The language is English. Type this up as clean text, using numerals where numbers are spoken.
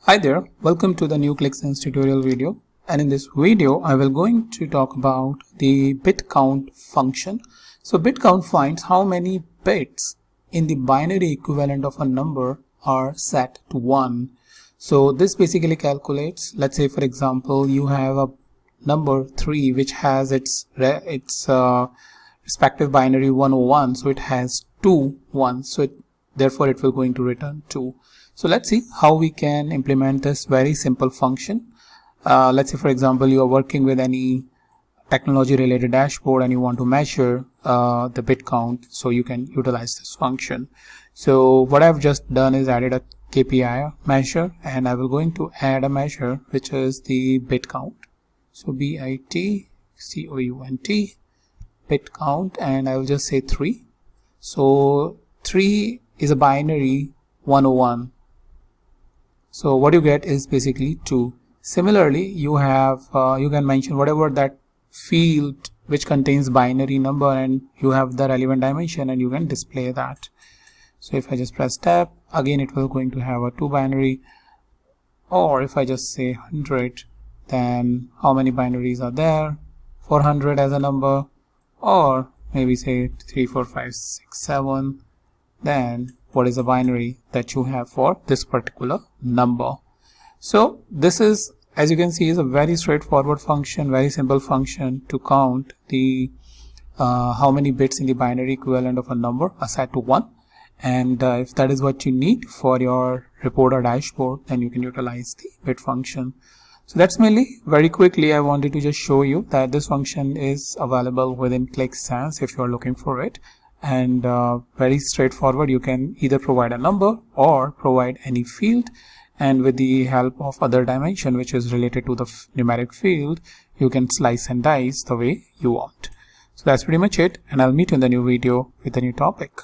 Hi there, welcome to the new Qlik Sense tutorial video, and in this video I will going to talk about the bit count function. So bit count finds how many bits in the binary equivalent of a number are set to 1. So this basically calculates, let's say for example you have a number 3 which has its respective binary 101, so it has 2 1s, so therefore it will going to return 2. So let's see how we can implement this very simple function. Let's say for example you are working with any technology related dashboard and you want to measure the bit count, so you can utilize this function. So what I've just done is added a KPI measure, and I will going to add a measure which is the bit count. So BIT COUNT bit count, and I will just say 3. So 3 is a binary 101. So what you get is basically 2. Similarly, you have you can mention whatever that field which contains binary number, and you have the relevant dimension, and you can display that. So if I just press tab, again it will going to have a 2 binary, or if I just say 100, then how many binaries are there? 400 as a number, or maybe say 3 4 5 6 7, then what is the binary that you have for this particular number. So this is, as you can see, is a very straightforward function, very simple function to count the how many bits in the binary equivalent of a number are set to 1. And if that is what you need for your report or dashboard, then you can utilize the bit function. So that's mainly, very quickly I wanted to just show you that this function is available within Qlik Sense if you are looking for it. And very straightforward, you can either provide a number or provide any field, and with the help of other dimension which is related to the numeric field, you can slice and dice the way you want. So that's pretty much it, and I'll meet you in the new video with a new topic.